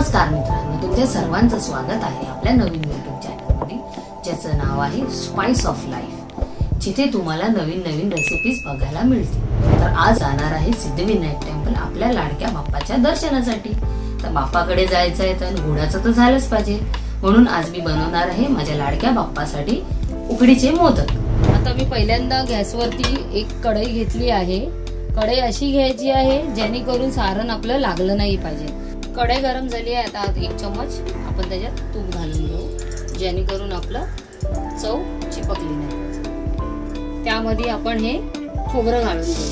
नमस्कार मित्रांनो, तुमच्या सर्वांचं स्वागत आहे आपल्या नवीन YouTube चॅनलमध्ये, ज्याचं नाव आहे स्पाइस ऑफ लाईफ, जिथे तुम्हाला नवीन नवीन रेसिपीज बघायला मिळतील। तर आज जाणार आहे सिद्धिविनायक टेम्पल आपल्या लाडक्या बाप्पाच्या दर्शनासाठी। तर बाप्पाकडे जायचं आहे तर गुळाचं तर झालंच पाहिजे, म्हणून आज मी बनवणार आहे माझ्या लाडक्या बाप्पासाठी उकडीचे मोदक। आता मी पहिल्यांदा गॅसवरती एक कढई घेतली आहे। कढई अशी घ्यायची आहे जेणेकरून सारण आपलं लागलं नाही पाहिजे। कढई गरम झाली आहे, आता 1 चम्मच आपण त्याच्यात तूप घालून घेऊ, जेणेकरून आपलं चव चिपकली नाही पाहिजे। त्यामध्ये आपण हे खोबरं घालून घेऊ।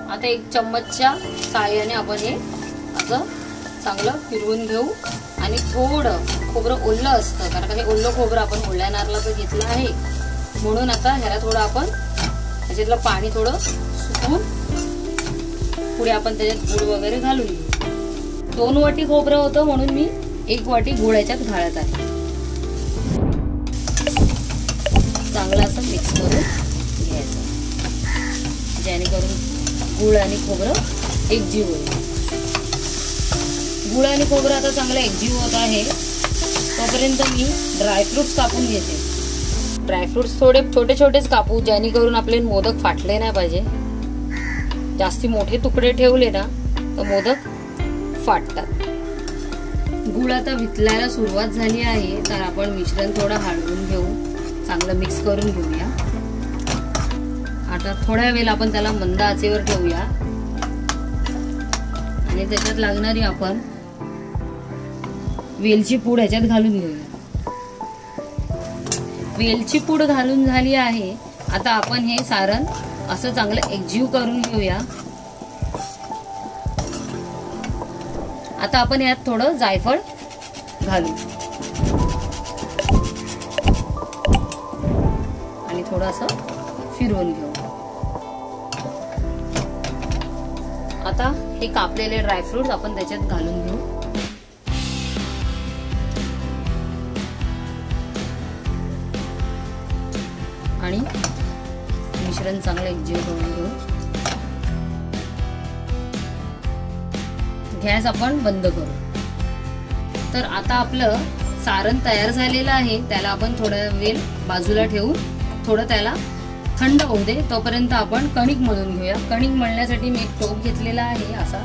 आता 1 चम्मचच्या साहाय्याने आपण हे असं चांगलं फिरवून घेऊ आणि थोडं खोबरं ओलं असतं, कारण हे ओलं खोबरं आपण ओल्या नारळाचं घेतलं आहे, म्हणून आता ह्याला थोडं आपण त्याच्यातलं पाणी थोडं सुकवून पुढे आपण त्याच्यात गुळ वगैरे घालून घेऊ। 2 वाटी खोबरं होतं म्हणून मी 1 वाटी गुळ याच्यात घालत आहे। चांगलं असं मिक्स करून घ्यायचं, जेणेकरून गुळ आणि खोबरं एकजीव होईल। गुळ आणि खोबरं आता चांगलं एकजीव होत आहे, तोपर्यंत मी ड्रायफ्रुट्स कापून घेते। ड्रायफ्रुट्स थोडे छोटे छोटेच कापू, जेणेकरून आपले मोदक फाटले नाही पाहिजे। जास्ती मोठे तुकडे ठेवले ना तर मोदक फाटतात। गुळ आता वितलायला सुरुवात झाली आहे, तर आपण मिश्रण थोडं हलवून घेऊ, चांगलं मिक्स करून घेऊया। आता थोड्या वेळ आपण त्याला मंद आचेवर ठेवूया आणि त्याच्यात लागणारी आपण वेलची पूड ह्याच्यात घालून घेऊया। वेलची पूड घालून झाली आहे, आता आपण हे सारण असं चांगलं एकजीव करून घेऊया। आता आपण यात थोडं जायफळ घालू आणि थोडं असं फिरवून घेऊ। आता हे कापलेले ड्रायफ्रुट्स आपण त्याच्यात घालून घेऊ आणि मिश्रण चांगलं एकजीव करून घेऊ। गॅस आपण बंद करू। तर आता आपलं सारण तयार झालेलं आहे, त्याला आपण थोडा वेळ बाजूला ठेवून थोडं त्याला थंड होऊ दे, तोपर्यंत आपण कणिक मळून घेऊया। कणिक मळण्यासाठी मी एक टोप घेतलेला आहे असा,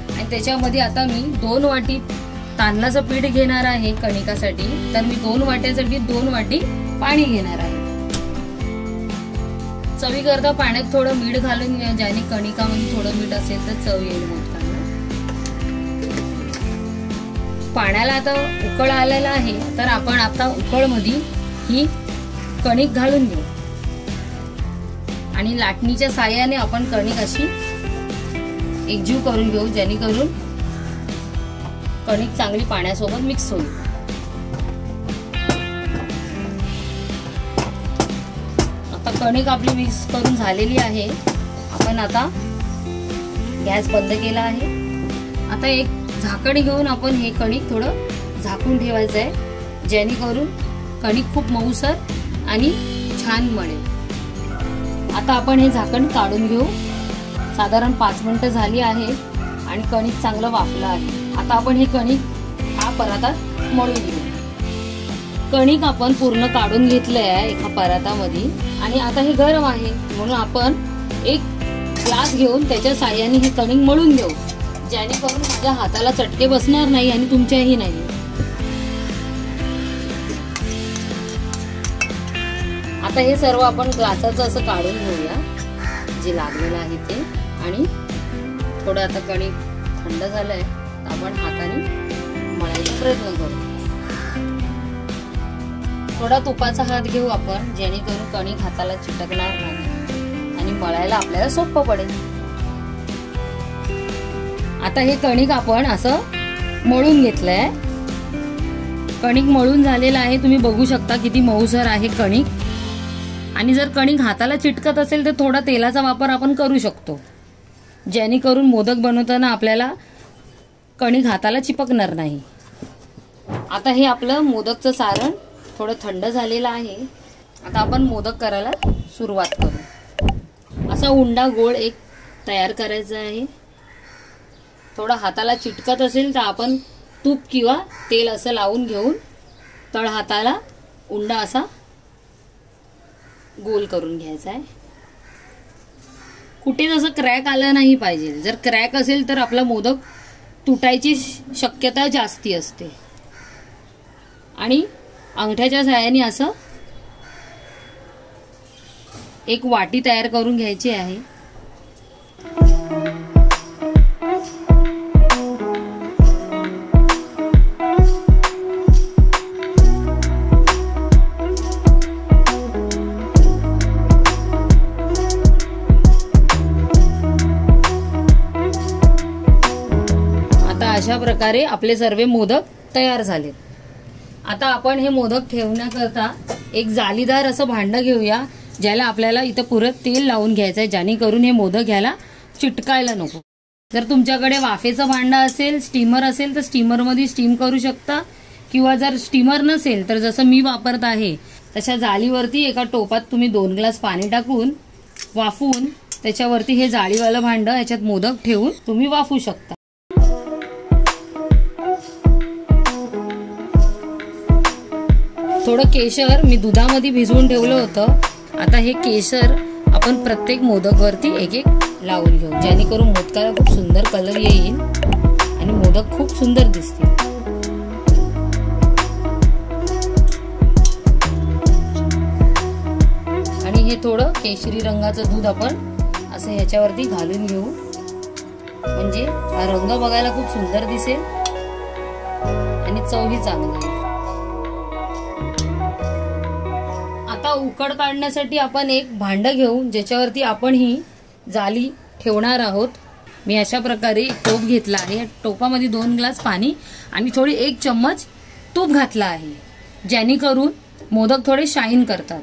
आणि त्याच्यामध्ये आता मी 2 वाटी तांदळाचं पीठ घेणार आहे कणिकासाठी। तर मी 2 वाट्यासाठी 2 वाटी पाणी घेणार आहे। चवीकरता पाण्यात थोडं मीठ घालून घ्या, ज्याने कणिकामध्ये थोडं मीठ असेल तर चव येईल मोदकांना। पाण्याला आता उकळ आलेला आहे, तर आपण आता उकळमध्ये ही कणिक घालून घेऊ आणि लाटणीच्या साहाय्याने आपण कणिक अशी एकजीव करून घेऊ, जेणेकरून कणिक चांगली पाण्यासोबत मिक्स होईल। आता कणिक आपली मिक्स करून झालेली आहे, आपण आता गॅस बंद केला आहे। आता एक झाकण घेऊन आपण हे कणिक थोडं झाकून ठेवायचं आहे, जेणेकरून कणिक खूप मऊसर आणि छान मळेल। आता आपण हे झाकण काढून घेऊ। साधारण 5 मिनिटं झाली आहे आणि कणिक चांगलं वाफलं आहे। आता आपण हे कणिक हा परातात मळून घेऊ। कणिक आपण पूर्ण काढून घेतलंय आहे एका परातामध्ये, आणि आता हे गरम आहे म्हणून आपण एक ग्लास घेऊन त्याच्या साहाय्याने हे कणिक मळून घेऊ, जेणेकरून माझ्या हाताला चटके बसणार नाही आणि तुमच्याही नाही। आता हे सर्व आपण ग्लासाचं असं काढून घेऊया जे लागलेलं आहे ते, आणि थोडं आता कणिक थंड झालंय तर आपण हाताने मळायचा प्रयत्न करू। थोडा तुपाचा हात घेऊ आपण, जेणेकरून कणिक हाताला चिटकणार नाही आणि मळायला आपल्याला सोपं पडेल। आता हे कणिक आपण असं मळून घेतलंय। कणिक मळून झालेलं आहे, तुम्ही बघू शकता किती मऊसर आहे कणिक। आणि जर कणिक हाताला चिटकत असेल तर थोडा तेलाचा वापर आपण करू शकतो, जेणेकरून मोदक बनवताना आपल्याला कणिक हाताला चिपकणार नाही। आता हे आपलं मोदकचं सारण थोडं थंड झालेलं आहे, आता आपण मोदक करायला सुरुवात करू। असा उंडा गोल एक तयार करायचं आहे। थोडा हाताला चिटकत असेल तर आपण तूप किंवा तेल असं लावून घेऊन तळ हाताला उंडा असा गोल करून घ्यायचा आहे। कुठे जसं क्रॅक आलं नाही पाहिजे, जर क्रॅक असेल तर आपला मोदक तुटायची शक्यता जास्ती असते। आणि अंगठ्याच्या सहाय्याने असं एक वाटी तयार करून घ्यायची आहे। अशा प्रकारे आपले सर्व मोदक तयार झालेत। आता आपण हे मोदक ठेवण्याकरता एक जालीदार असं भांडं घेऊया, ज्याला आपल्याला इथं पुरत तेल लावून घ्यायचं आहे, जेणेकरून हे मोदक घ्यायला चिटकायला नको। जर तुमच्याकडे वाफेचं भांडं असेल, स्टीमर असेल तर स्टीमरमध्ये स्टीम करू शकता, किंवा जर स्टीमर नसेल तर जसं मी वापरत आहे तशा जालीवरती एका टोपात तुम्ही 2 ग्लास पाणी टाकून वाफवून त्याच्यावरती हे जाळीवालं भांडं याच्यात मोदक ठेवून तुम्ही वाफू शकता। थोडं केशर मी दुधामध्ये भिजवून ठेवलं होतं। आता हे केशर आपण प्रत्येक मोदकवरती एक एक लावून घेऊ, जेणेकरून मोदकाला खूप सुंदर कलर येईल आणि मोदक खूप सुंदर दिसतील। आणि हे थोडं केशरी रंगाचं दूध आपण असं ह्याच्यावरती घालून घेऊ, म्हणजे हा रंग बघायला खूप सुंदर दिसेल आणि चवही चांगली आहे। आता उकड काढण्यासाठी आपण एक भांडं घेऊ, ज्याच्यावरती आपण ही जाली ठेवणार आहोत। मी अशा प्रकारे एक टोप घेतला आहे, टोपामध्ये 2 ग्लास पाणी आणि थोडी 1 चम्मच तूप घातला आहे, जेणेकरून मोदक थोडे शाईन करतात।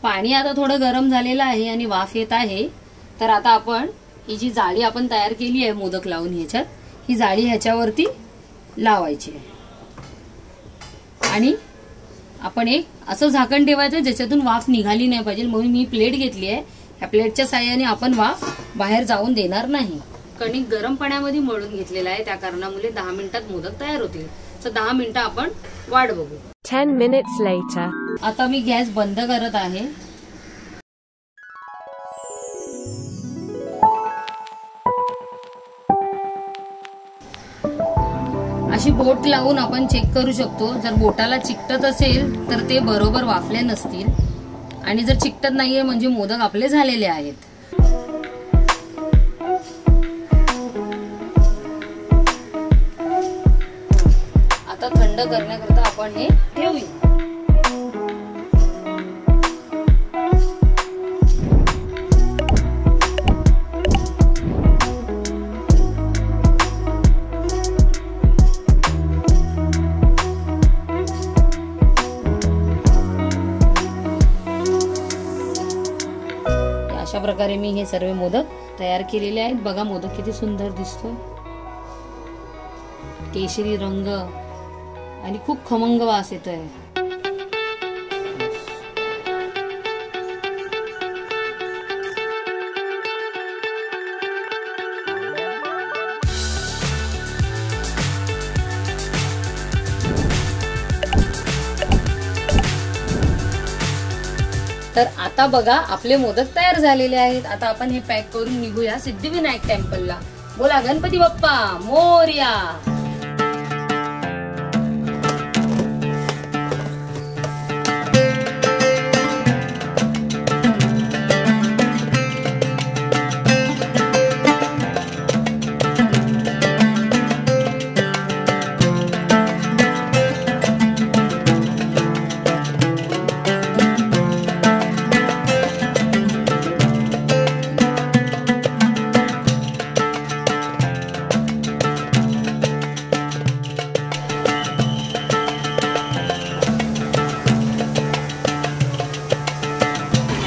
पाणी आता थोडं गरम झालेलं आहे आणि वाफ येत आहे, तर आता आपण ही जी जाळी आपण तयार केली आहे मोदक लावून ह्याच्यात, ही जाळी ह्याच्यावरती लावायची आहे आणि आपण एक असं झाकण ठेवायचं ज्याच्यातून वाफ निघाली नाही पाहिजे, म्हणून मी प्लेट घेतली आहे। ह्या प्लेटच्या साहाय्याने आपण वाफ बाहेर जाऊन देणार नाही। कणिक गरम पाण्यामध्ये मळून घेतलेला आहे, त्या कारणामुळे 10 मिनिटात मोदक तयार होतील। तर 10 मिनिटं आपण वाट बघू। 10 minutes later. आता मी गॅस बंद करत आहे। अशी बोट लावून आपण चेक करू शकतो, जर बोटाला चिकटत असेल तर ते बरोबर वाफले नसतील, आणि जर चिकटत नाहीये म्हणजे मोदक आपले झालेले आहेत। आता थंड करण्याकरता आपण हे ठेवूया। अशा प्रकारे मी हे सर्व मोदक तयार केलेले आहेत। बघा मोदक किती सुंदर दिसतो, केशरी रंग आणि खूप खमंग वास येतोय। तर आता बघा आपले मोदक तयार झालेले आहेत। आता आपण हे पॅक करून निघूया सिद्धिविनायक टेम्पलला। बोला गणपती बाप्पा मोरया।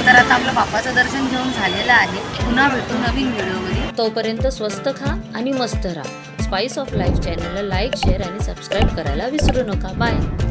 तर आता आपलं बाप्पाचं दर्शन घेऊन झालेलं आहे। पुन्हा भेटू नवीन व्हिडिओमध्ये, तोपर्यंत स्वस्त खा आणि मस्त राहा। स्पाइस ऑफ लाईफ चॅनलला लाईक, शेअर आणि सबस्क्राईब करायला विसरू नका। बाय।